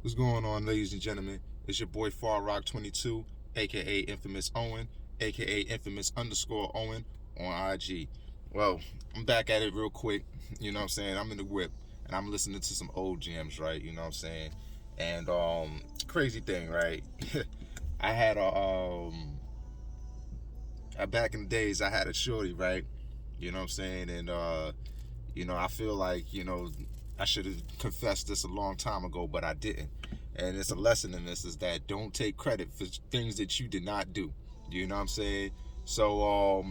What's going on, ladies and gentlemen? It's your boy Far Rock 22, aka Infamous Owen, aka Infamous underscore Owen on IG. Well, I'm back at it real quick. You know what I'm saying? I'm in the whip and I'm listening to some old jams, right? You know what I'm saying? And crazy thing, right? I had back in the days I had a shorty, right? You know what I'm saying? And I feel like, I should have confessed this a long time ago, but I didn't. And it's a lesson in this is that don't take credit for things that you did not do. You know what I'm saying? So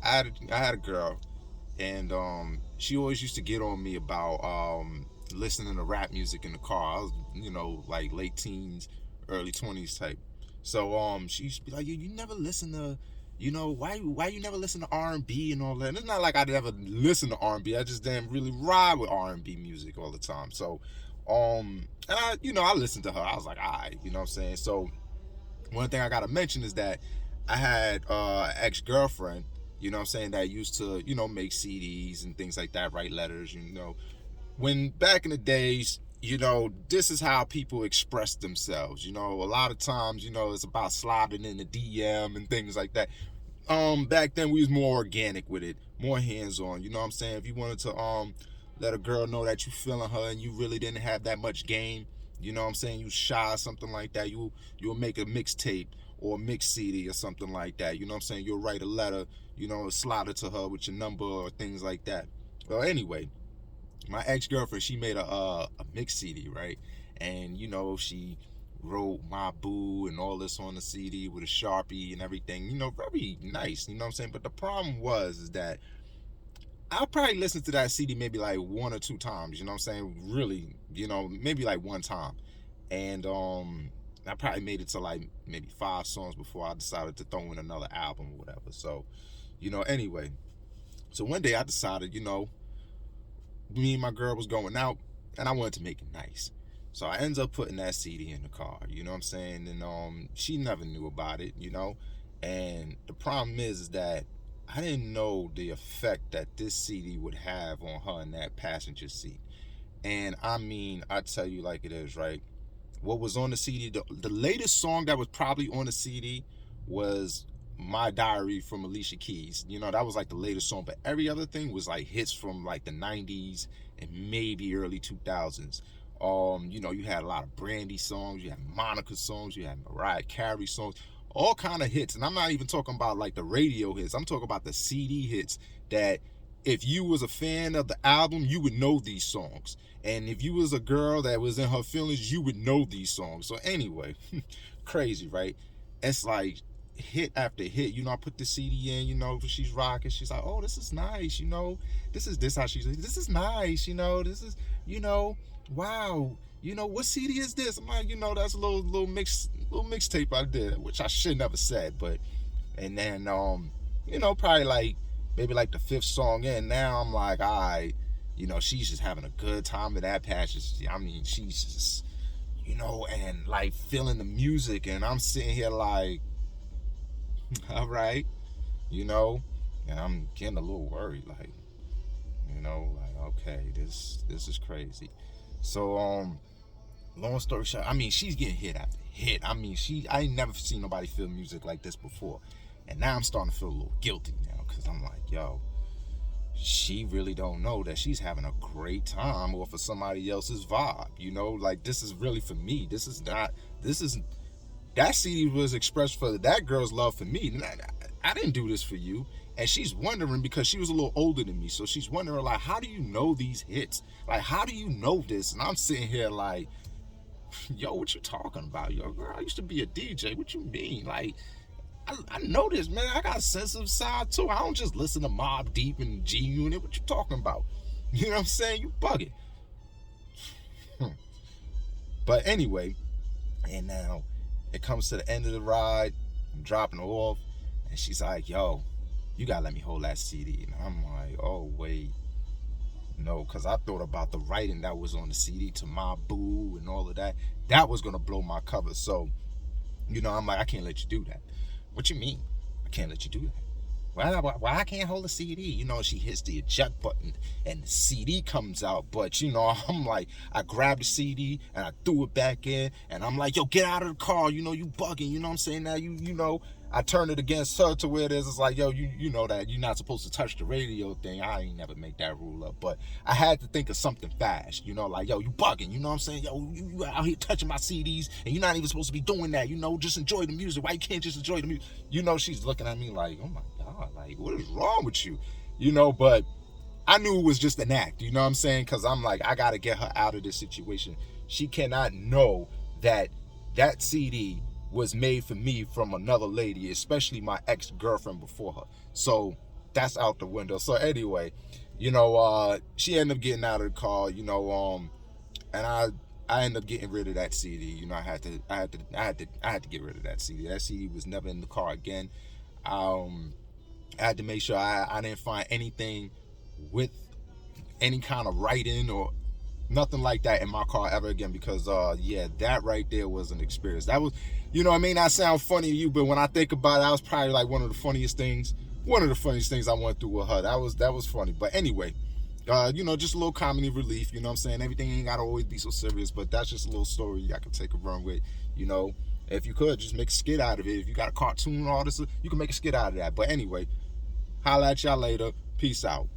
I had a girl, and she always used to get on me about listening to rap music in the car. I was, like late teens, early 20s type. So she used to be like, you never listen to, why you never listen to R&B and all that. And it's not like I never listen to R&B. I just didn't really ride with R&B music all the time. So and I listened to her. I was like, all right, you know what I'm saying? So one thing I gotta mention is that I had ex-girlfriend, you know what I'm saying, that used to, make CDs and things like that, write letters, when back in the days, this is how people express themselves. A lot of times, it's about sliding in the DM and things like that. Back then we was more organic with it, more hands-on. You know what I'm saying? If you wanted to let a girl know that you feeling her and you really didn't have that much game, you know what I'm saying, you shy, something like that, you'll make a mixtape or a mix CD or something like that. You know what I'm saying? You'll write a letter, slide it to her with your number or things like that. Well, anyway, my ex-girlfriend, she made a mix CD, right? And she wrote my boo and all this on the CD with a Sharpie and everything, very nice, you know what I'm saying? But the problem was is that I probably listened to that CD maybe like one or two times, you know what I'm saying? Really, maybe like one time. And I probably made it to like maybe 5 songs before I decided to throw in another album or whatever. So, anyway. So one day I decided, me and my girl was going out and I wanted to make it nice. So I ended up putting that CD in the car, you know what I'm saying? And she never knew about it, And the problem is that I didn't know the effect that this CD would have on her in that passenger seat. And I mean, I tell you like it is, right? What was on the CD, the latest song that was probably on the CD was My Diary from Alicia Keys. That was like the latest song, but every other thing was like hits from like the 90s and maybe early 2000s. You had a lot of Brandy songs, you had Monica songs, you had Mariah Carey songs, all kind of hits. And I'm not even talking about like the radio hits. I'm talking about the CD hits that if you was a fan of the album, you would know these songs. And if you was a girl that was in her feelings, you would know these songs. So anyway, crazy, right? It's like hit after hit. I put the CD in, she's rocking. She's like, oh, this is nice, this how she's, this is nice, this is, wow, what CD is this? I'm like, that's a little mixtape I did, which I should never said, but and then probably like maybe like the fifth song in, now I'm like, all right, she's just having a good time in that passage. I mean, she's just, and like feeling the music, and I'm sitting here like, all right, and I'm getting a little worried, like, like, okay, this is crazy. So long story short, I mean, she's getting hit after hit. I mean, I ain't never seen nobody feel music like this before. And now I'm starting to feel a little guilty now, because I'm like, yo, she really don't know that she's having a great time off of somebody else's vibe. Like, this is really for me. That CD was expressed for that girl's love for me. I didn't do this for you. And she's wondering, because she was a little older than me, so she's wondering, like, how do you know these hits? Like, how do you know this? And I'm sitting here like, yo, what you talking about? Yo, girl, I used to be a DJ. What you mean? Like, I know this, man. I got a sensitive side too. I don't just listen to Mobb Deep and G Unit. What you talking about? You know what I'm saying? You bugging. But anyway, and now it comes to the end of the ride. I'm dropping her off, and she's like, yo, you gotta let me hold that CD. And I'm like, oh, wait. No, because I thought about the writing that was on the CD to my boo and all of that. That was going to blow my cover. So, I'm like, I can't let you do that. What you mean? I can't let you do that. why I can't hold a CD? You know, she hits the eject button and the CD comes out. But, you know, I'm like, I grabbed the CD and I threw it back in. And I'm like, yo, get out of the car. You know, you bugging. You know what I'm saying? Now, you know, I turned it against her to where it is. It's like, yo, you know that you're not supposed to touch the radio thing. I ain't never make that rule up. But I had to think of something fast. You know, like, yo, you bugging. You know what I'm saying? Yo, you out here touching my CDs and you're not even supposed to be doing that. You know, just enjoy the music. Why you can't just enjoy the music? You know, she's looking at me like, oh my God, like, what is wrong with you? You know, but I knew it was just an act, you know what I'm saying? Because I'm like, I got to get her out of this situation. She cannot know that that CD was made for me from another lady, especially my ex-girlfriend before her. So that's out the window. So anyway, you know, she ended up getting out of the car, you know, and I ended up getting rid of that CD. You know, I had to get rid of that CD. That CD was never in the car again. I had to make sure I didn't find anything with any kind of writing or nothing like that in my car ever again, because yeah, that right there was an experience. That was, you know, it may not sound funny to you, but when I think about it, that was probably like one of the funniest things I went through with her. That was funny. But anyway, you know, just a little comedy relief, you know what I'm saying? Everything ain't gotta always be so serious, but that's just a little story I could take a run with, you know. If you could just make a skit out of it. If you got a cartoon artist, you can make a skit out of that. But anyway, holla at y'all later. Peace out.